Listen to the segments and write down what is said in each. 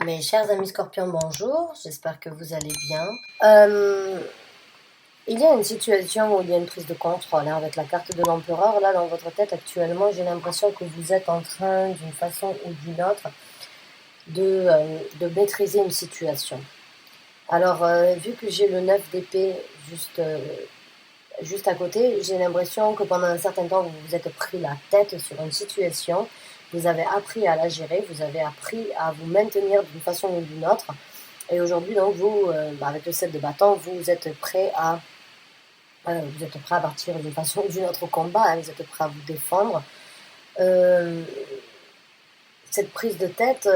Mes chers amis scorpions, bonjour, j'espère que vous allez bien. Euh, il y a une situation où il y a une prise de contrôle avec la carte de l'empereur. Là, dans votre tête actuellement, j'ai l'impression que vous êtes en train, d'une façon ou d'une autre, de maîtriser une situation. Alors, vu que j'ai le 9 d'épée juste à côté, j'ai l'impression que pendant un certain temps, vous vous êtes pris la tête sur une situation. Vous avez appris à la gérer, vous avez appris à vous maintenir d'une façon ou d'une autre. Et aujourd'hui, donc, vous, avec le 7 de bâton, vous êtes prêt à partir d'une façon ou d'une autre au combat, hein, vous êtes prêt à vous défendre. Euh, cette prise de tête,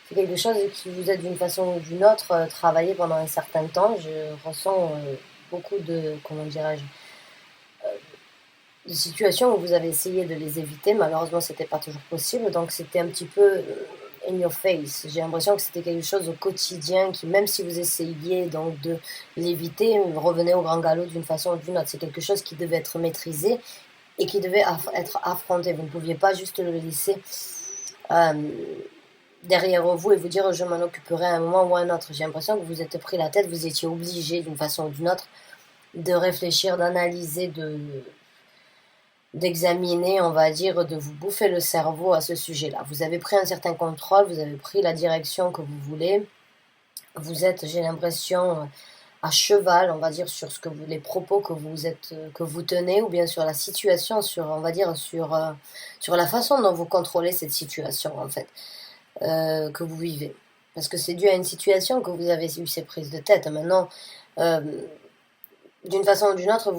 c'est quelque chose qui vous aide d'une façon ou d'une autre travaillé pendant un certain temps. Je ressens beaucoup comment dirais-je, de situations où vous avez essayé de les éviter. Malheureusement, c'était pas toujours possible. Donc, c'était un petit peu in your face. J'ai l'impression que c'était quelque chose au quotidien qui, même si vous essayiez donc de l'éviter, revenait au grand galop d'une façon ou d'une autre. C'est quelque chose qui devait être maîtrisé et qui devait être affronté. Vous ne pouviez pas juste le laisser euh, derrière vous et vous dire je m'en occuperai à un moment ou à un autre. J'ai l'impression que vous êtes pris la tête, vous étiez obligé d'une façon ou d'une autre de réfléchir, d'analyser, d'examiner, on va dire, de vous bouffer le cerveau à ce sujet-là. Vous avez pris un certain contrôle, vous avez pris la direction que vous voulez. Vous êtes, j'ai l'impression, à cheval, on va dire, sur les propos que vous tenez, ou bien sur la situation, on va dire, sur la façon dont vous contrôlez cette situation, en fait, que vous vivez. Parce que c'est dû à une situation que vous avez eu ces prises de tête. Maintenant, euh, d'une façon ou d'une autre,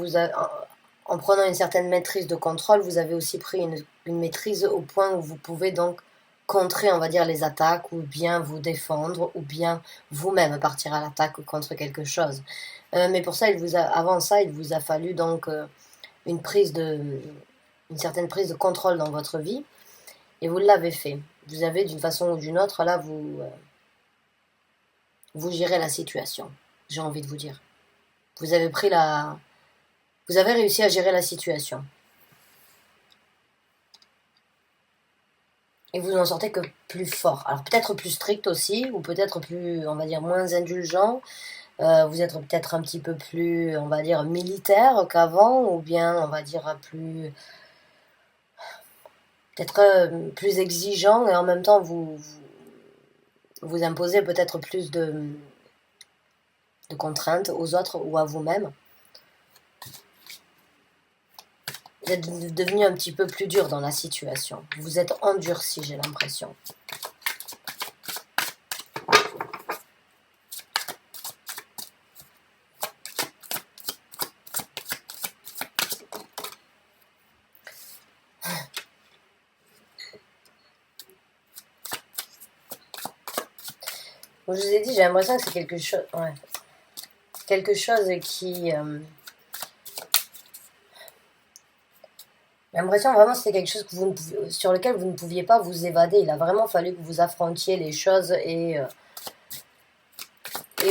en prenant une certaine maîtrise de contrôle, vous avez aussi pris une maîtrise au point où vous pouvez donc contrer, on va dire, les attaques, ou bien vous défendre, ou bien vous-même partir à l'attaque contre quelque chose. Mais pour ça, avant ça, il vous a fallu donc une prise de, une certaine prise de contrôle dans votre vie, et vous l'avez fait. Vous avez, d'une façon ou d'une autre, là, vous gérez la situation, j'ai envie de vous dire. Vous avez pris vous avez réussi à gérer la situation. Et vous n'en sortez que plus fort. Alors peut-être plus strict aussi, ou peut-être plus, on va dire, moins indulgent. Vous êtes peut-être un petit peu plus, on va dire, militaire qu'avant, ou bien, on va dire, peut-être plus exigeant, et en même temps, vous imposez peut-être plus de contraintes aux autres ou à vous-même. Vous êtes devenu un petit peu plus dur dans la situation. Vous êtes endurci, j'ai l'impression. Comme je vous ai dit, j'ai l'impression que c'est quelque chose, ouais, quelque chose qui, j'ai l'impression vraiment que c'était quelque chose sur lequel vous ne pouviez pas vous évader. Il a vraiment fallu que vous affrontiez les choses et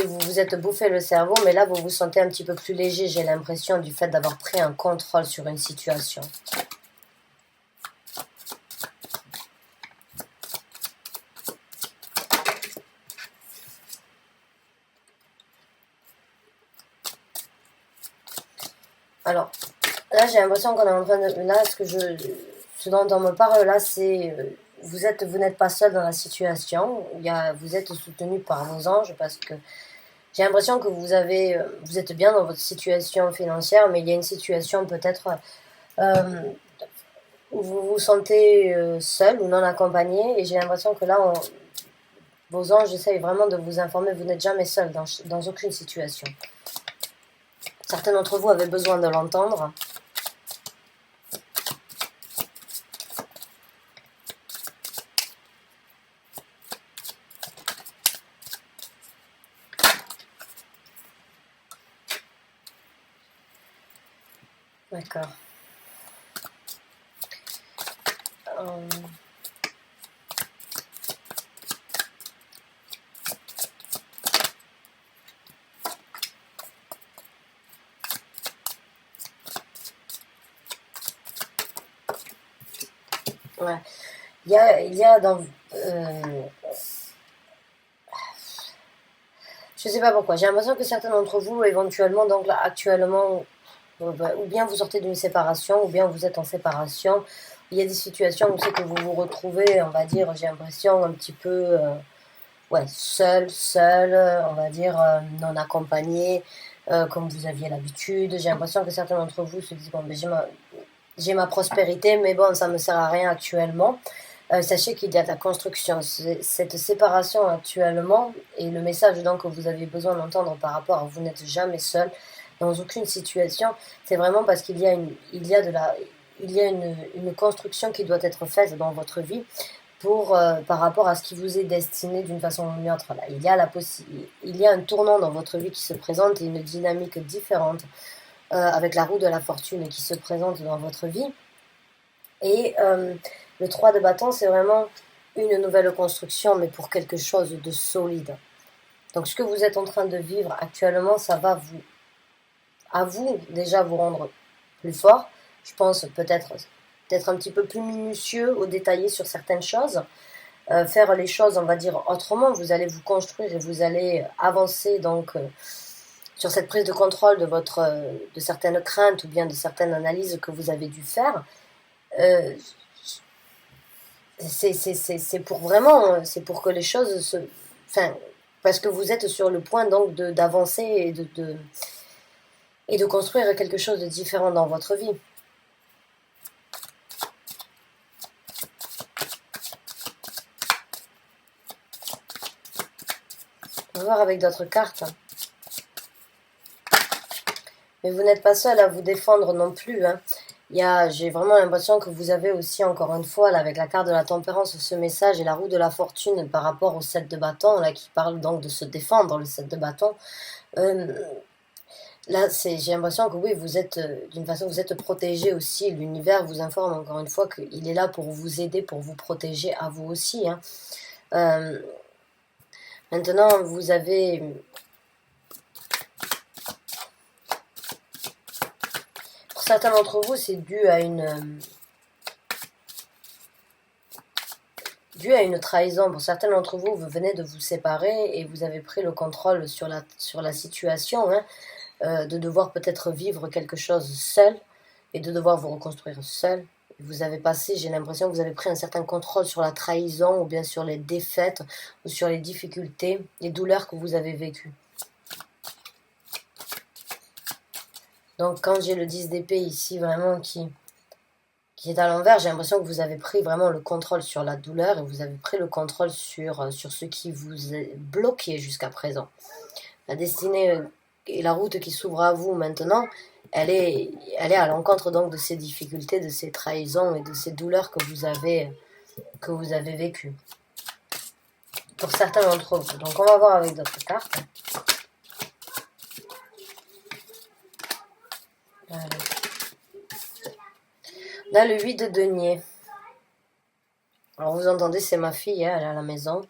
vous vous êtes bouffé le cerveau. Mais là, vous vous sentez un petit peu plus léger, j'ai l'impression, du fait d'avoir pris un contrôle sur une situation. Alors, là, j'ai l'impression qu'on est en train de... Là, ce dont on me parle là, c'est... vous n'êtes pas seul dans la situation. Vous êtes soutenu par vos anges parce que j'ai l'impression que vous êtes bien dans votre situation financière, mais il y a une situation peut-être euh, où vous vous sentez seul ou non accompagné. Et j'ai l'impression que là, vos anges essayent vraiment de vous informer. Vous n'êtes jamais seul dans aucune situation. Certains d'entre vous avaient besoin de l'entendre. D'accord. Euh, ouais. Il y a dans... Je sais pas pourquoi. J'ai l'impression que certains d'entre vous, éventuellement, donc là, actuellement, ou bien vous sortez d'une séparation, ou bien vous êtes en séparation. Il y a des situations où c'est que vous vous retrouvez, on va dire, j'ai l'impression un petit peu, ouais, seul, on va dire, non accompagné, comme vous aviez l'habitude. J'ai l'impression que certains d'entre vous se disent, bon, ben, j'ai ma prospérité, mais bon, ça me sert à rien actuellement. Sachez qu'il y a de la construction. Cette séparation actuellement et le message donc que vous avez besoin d'entendre par rapport à vous n'êtes jamais seul dans aucune situation, c'est vraiment parce qu'il y a une construction qui doit être faite dans votre vie pour par rapport à ce qui vous est destiné d'une façon ou d'une autre. Là, il y a un tournant dans votre vie qui se présente et une dynamique différente avec la roue de la fortune qui se présente dans votre vie. Et le 3 de bâton, c'est vraiment une nouvelle construction, mais pour quelque chose de solide. Donc ce que vous êtes en train de vivre actuellement, ça va à vous déjà vous rendre plus fort. Je pense peut-être un petit peu plus minutieux ou détaillé sur certaines choses. Faire les choses, on va dire, autrement. Vous allez vous construire et vous allez avancer donc sur cette prise de contrôle de certaines craintes ou bien de certaines analyses que vous avez dû faire. C'est pour vraiment, c'est pour que les choses se... Enfin, parce que vous êtes sur le point donc d'avancer et de construire quelque chose de différent dans votre vie. On va voir avec d'autres cartes. Mais vous n'êtes pas seul à vous défendre non plus, hein. J'ai vraiment l'impression que vous avez aussi, encore une fois, là, avec la carte de la tempérance, ce message et la roue de la fortune par rapport au 7 de bâton, là, qui parle donc de se défendre, le 7 de bâton. Là, j'ai l'impression que oui, vous êtes, d'une façon, vous êtes protégé aussi. L'univers vous informe encore une fois qu'il est là pour vous aider, pour vous protéger à vous aussi, hein. Maintenant, vous avez... Pour certains d'entre vous, c'est dû à une trahison. Pour certains d'entre vous, vous venez de vous séparer et vous avez pris le contrôle sur la situation, hein, de devoir peut-être vivre quelque chose seul et de devoir vous reconstruire seul. Vous avez passé, j'ai l'impression que vous avez pris un certain contrôle sur la trahison ou bien sur les défaites ou sur les difficultés, les douleurs que vous avez vécues. Donc quand j'ai le 10 d'épée ici, vraiment qui est à l'envers, j'ai l'impression que vous avez pris vraiment le contrôle sur la douleur et vous avez pris le contrôle sur ce qui vous est bloqué jusqu'à présent. La destinée et la route qui s'ouvre à vous maintenant, elle est à l'encontre donc de ces difficultés, de ces trahisons et de ces douleurs que vous avez vécues. Pour certains d'entre vous. Donc on va voir avec d'autres cartes. Là, le 8 de denier. Alors vous entendez, c'est ma fille, hein, elle est à la maison.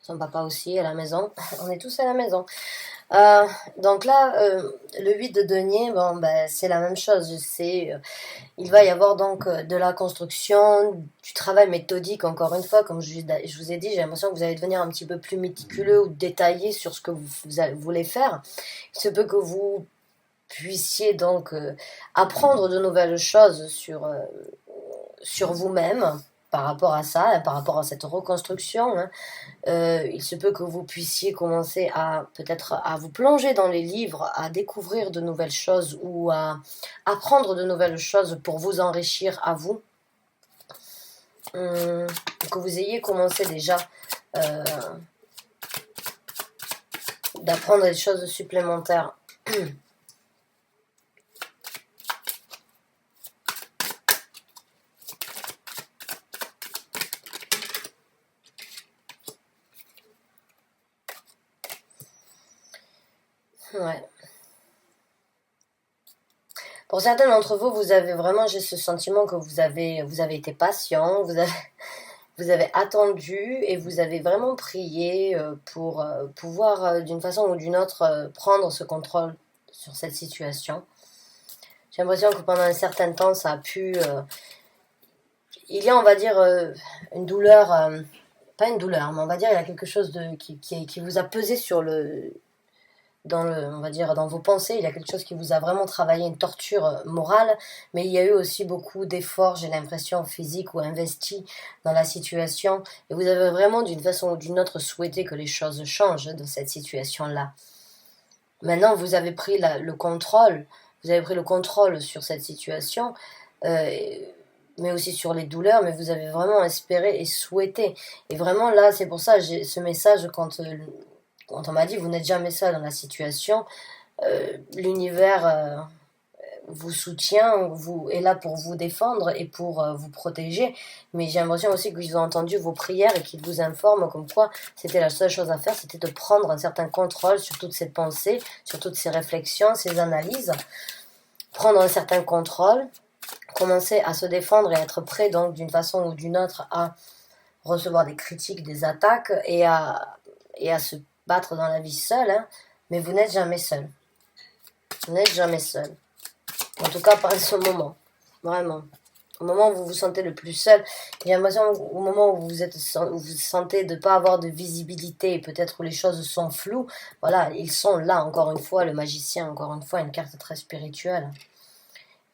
Son papa aussi est à la maison. On est tous à la maison. Donc là, le 8 de denier, bon, ben, c'est la même chose. Il va y avoir donc de la construction, du travail méthodique, encore une fois, comme je vous ai dit, j'ai l'impression que vous allez devenir un petit peu plus méticuleux ou détaillé sur ce que vous voulez faire. Il se peut que vous puissiez donc apprendre de nouvelles choses sur vous-même par rapport à ça, par rapport à cette reconstruction, hein. Il se peut que vous puissiez commencer peut-être à vous plonger dans les livres, à découvrir de nouvelles choses ou à apprendre de nouvelles choses pour vous enrichir à vous. Que vous ayez commencé déjà d'apprendre des choses supplémentaires. Ouais. Pour certains d'entre vous, j'ai ce sentiment que vous avez été patient, vous avez attendu et vous avez vraiment prié pour pouvoir d'une façon ou d'une autre prendre ce contrôle sur cette situation. J'ai l'impression que pendant un certain temps, ça a pu... il y a, on va dire, une douleur pas une douleur, mais on va dire il y a quelque chose qui vous a pesé on va dire, dans vos pensées, il y a quelque chose qui vous a vraiment travaillé, une torture morale, mais il y a eu aussi beaucoup d'efforts, j'ai l'impression, physiques ou investis dans la situation, et vous avez vraiment, d'une façon ou d'une autre, souhaité que les choses changent dans cette situation-là. Maintenant, vous avez pris le contrôle, vous avez pris le contrôle sur cette situation, mais aussi sur les douleurs, mais vous avez vraiment espéré et souhaité. Et vraiment, là, c'est pour ça, j'ai ce message, quand on m'a dit, vous n'êtes jamais seul dans la situation, l'univers vous soutient, est là pour vous défendre et pour vous protéger. Mais j'ai l'impression aussi qu'ils ont entendu vos prières et qu'ils vous informent comme quoi c'était la seule chose à faire, c'était de prendre un certain contrôle sur toutes ces pensées, sur toutes ces réflexions, ces analyses, prendre un certain contrôle, commencer à se défendre et être prêt donc d'une façon ou d'une autre à recevoir des critiques, des attaques et à se battre dans la vie seul, hein. Mais vous n'êtes jamais seul. Vous n'êtes jamais seul. En tout cas, pas en ce moment. Vraiment. Au moment où vous vous sentez le plus seul, j'ai l'impression au moment où vous sentez de ne pas avoir de visibilité, peut-être où les choses sont floues, voilà, ils sont là, encore une fois, le magicien, encore une fois, une carte très spirituelle.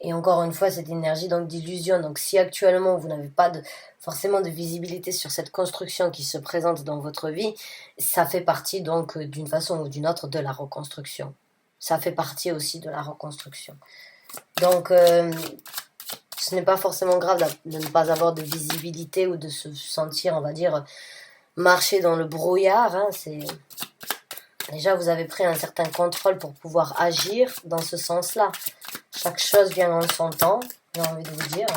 Et encore une fois, cette énergie donc d'illusion. Donc si actuellement vous n'avez pas forcément de visibilité sur cette construction qui se présente dans votre vie, ça fait partie donc d'une façon ou d'une autre de la reconstruction. Ça fait partie aussi de la reconstruction. Donc ce n'est pas forcément grave de ne pas avoir de visibilité ou de se sentir, on va dire, marcher dans le brouillard. Hein. Déjà, vous avez pris un certain contrôle pour pouvoir agir dans ce sens-là. Chaque chose vient en son temps, j'ai envie de vous dire.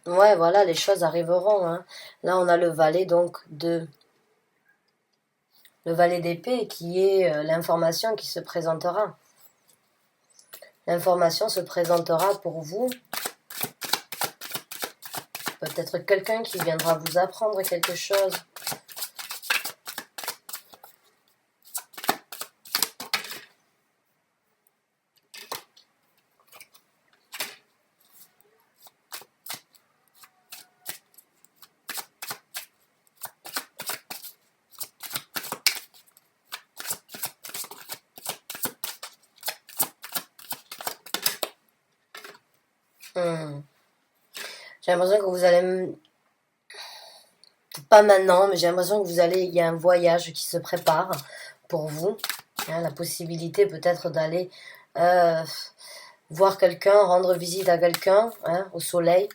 Ouais, voilà, les choses arriveront. Hein. Là, on a le valet le valet d'épée qui est l'information qui se présentera. L'information se présentera pour vous. Peut-être quelqu'un qui viendra vous apprendre quelque chose. J'ai l'impression que vous allez... Pas maintenant, mais j'ai l'impression que il y a un voyage qui se prépare pour vous. Hein, la possibilité peut-être d'aller voir quelqu'un, rendre visite à quelqu'un, hein, au soleil.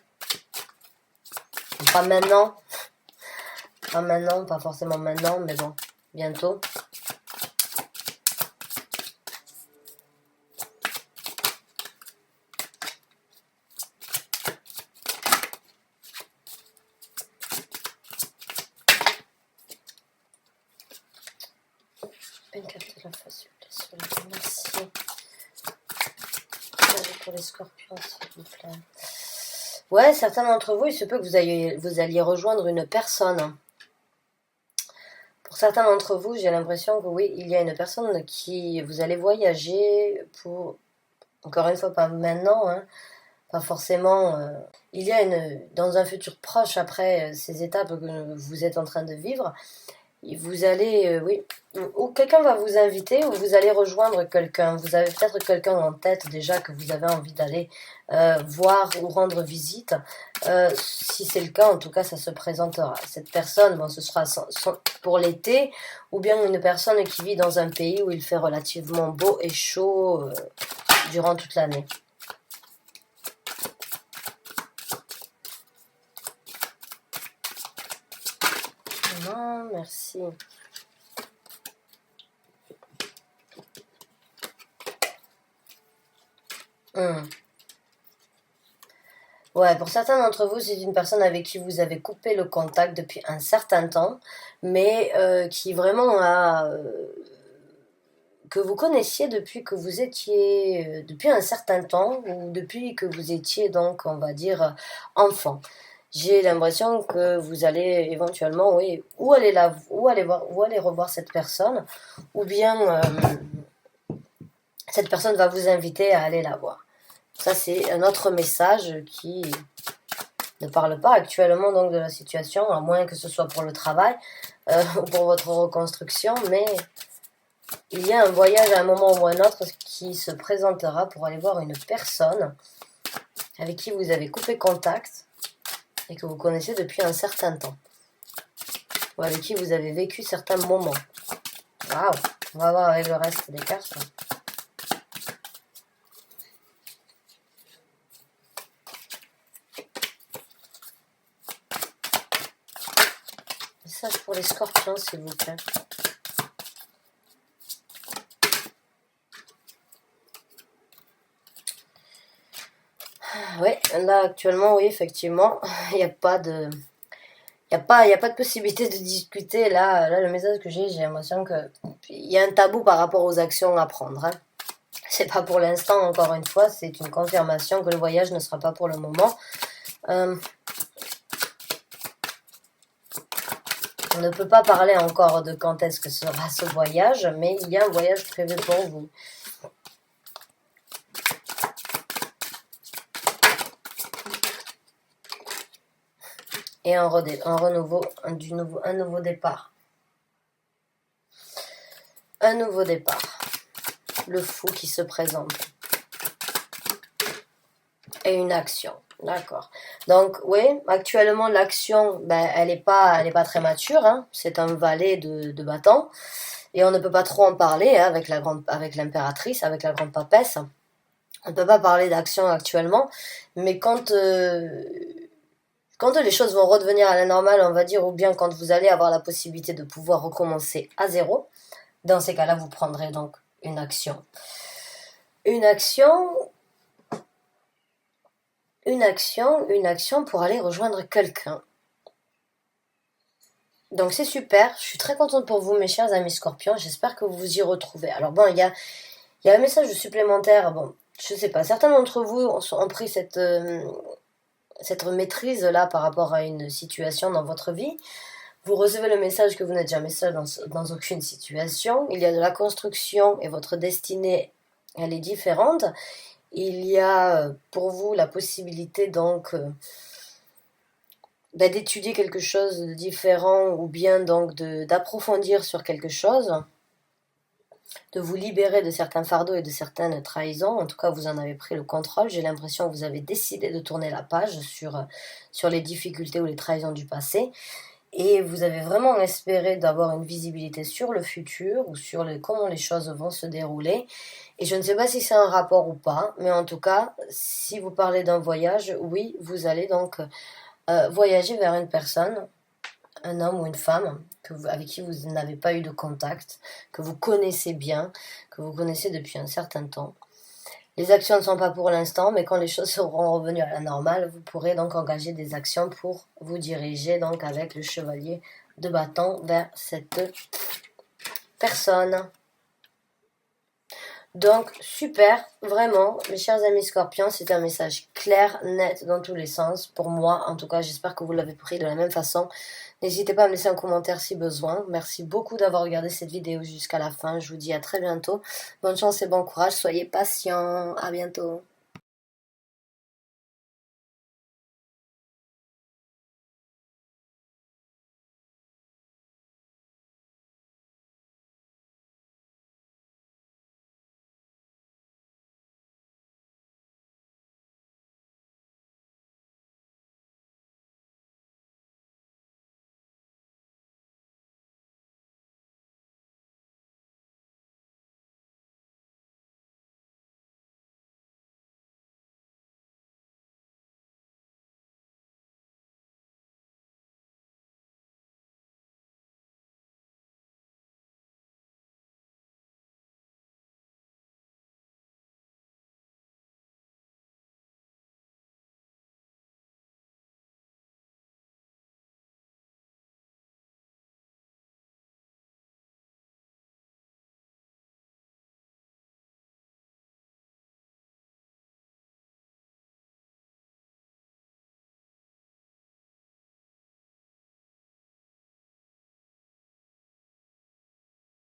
Pas maintenant. Pas maintenant, pas forcément maintenant, mais bon, bientôt. Une carte de la face, s'il vous plaît. Merci. Pour les scorpions, s'il vous plaît. Ouais, certains d'entre vous, il se peut que vous alliez rejoindre une personne. Pour certains d'entre vous, j'ai l'impression que oui, il y a une personne qui vous allez voyager pour, encore une fois, pas maintenant, hein, pas forcément. Il y a dans un futur proche, après ces étapes que vous êtes en train de vivre, vous allez, oui, ou quelqu'un va vous inviter, ou vous allez rejoindre quelqu'un. Vous avez peut-être quelqu'un en tête déjà que vous avez envie d'aller voir ou rendre visite. Si c'est le cas, en tout cas, ça se présentera. Cette personne, bon, ce sera pour l'été, ou bien une personne qui vit dans un pays où il fait relativement beau et chaud durant toute l'année. Non, merci. Ouais, pour certains d'entre vous, c'est une personne avec qui vous avez coupé le contact depuis un certain temps, mais qui vraiment que vous connaissiez depuis que vous étiez, depuis un certain temps, ou depuis que vous étiez donc, on va dire, enfant. J'ai l'impression que vous allez éventuellement, oui, ou aller revoir cette personne, ou bien cette personne va vous inviter à aller la voir. Ça, c'est un autre message ne parle pas actuellement donc de la situation, à moins que ce soit pour le travail ou pour votre reconstruction, mais il y a un voyage à un moment ou à un autre qui se présentera pour aller voir une personne avec qui vous avez coupé contact et que vous connaissez depuis un certain temps, ou avec qui vous avez vécu certains moments. Waouh, on va voir avec le reste des cartes. Message pour les scorpions, s'il vous plaît. Oui, là actuellement, oui, effectivement, il n'y a pas de... Il y a pas de possibilité de discuter. Là le message que j'ai l'impression qu'il y a un tabou par rapport aux actions à prendre. Hein. C'est pas pour l'instant, encore une fois, c'est une confirmation que le voyage ne sera pas pour le moment. On ne peut pas parler encore de quand est-ce que sera ce voyage, mais il y a un voyage prévu pour vous. Et un renouveau, un nouveau départ. Un nouveau départ. Le fou qui se présente. Et une action. D'accord. Donc, oui, actuellement, l'action, ben, elle n'est pas très mature. Hein. C'est un valet de bâton. Et on ne peut pas trop en parler hein, avec l'impératrice, avec la grande papesse. On ne peut pas parler d'action actuellement. Mais quand les choses vont redevenir à la normale, on va dire, ou bien quand vous allez avoir la possibilité de pouvoir recommencer à zéro, dans ces cas-là, vous prendrez donc une action. Une action pour aller rejoindre quelqu'un. Donc c'est super, je suis très contente pour vous mes chers amis scorpions, j'espère que vous vous y retrouvez. Alors bon, il y a un message supplémentaire, bon, je sais pas, certains d'entre vous ont pris cette maîtrise là par rapport à une situation dans votre vie. Vous recevez le message que vous n'êtes jamais seul dans aucune situation. Il y a de la construction et votre destinée, elle est différente. Il y a pour vous la possibilité donc d'étudier quelque chose de différent ou bien donc d'approfondir sur quelque chose, de vous libérer de certains fardeaux et de certaines trahisons. En tout cas, vous en avez pris le contrôle. J'ai l'impression que vous avez décidé de tourner la page sur les difficultés ou les trahisons du passé. Et vous avez vraiment espéré d'avoir une visibilité sur le futur ou sur comment les choses vont se dérouler. Et je ne sais pas si c'est un rapport ou pas, mais en tout cas, si vous parlez d'un voyage, oui, vous allez donc voyager vers une personne, un homme ou une femme, avec qui vous n'avez pas eu de contact, que vous connaissez bien, que vous connaissez depuis un certain temps. Les actions ne sont pas pour l'instant, mais quand les choses seront revenues à la normale, vous pourrez donc engager des actions pour vous diriger donc avec le chevalier de bâton vers cette personne. Donc, super, vraiment, mes chers amis scorpions, c'est un message clair, net, dans tous les sens. Pour moi, en tout cas, j'espère que vous l'avez pris de la même façon. N'hésitez pas à me laisser un commentaire si besoin. Merci beaucoup d'avoir regardé cette vidéo jusqu'à la fin. Je vous dis à très bientôt. Bonne chance et bon courage. Soyez patients. À bientôt.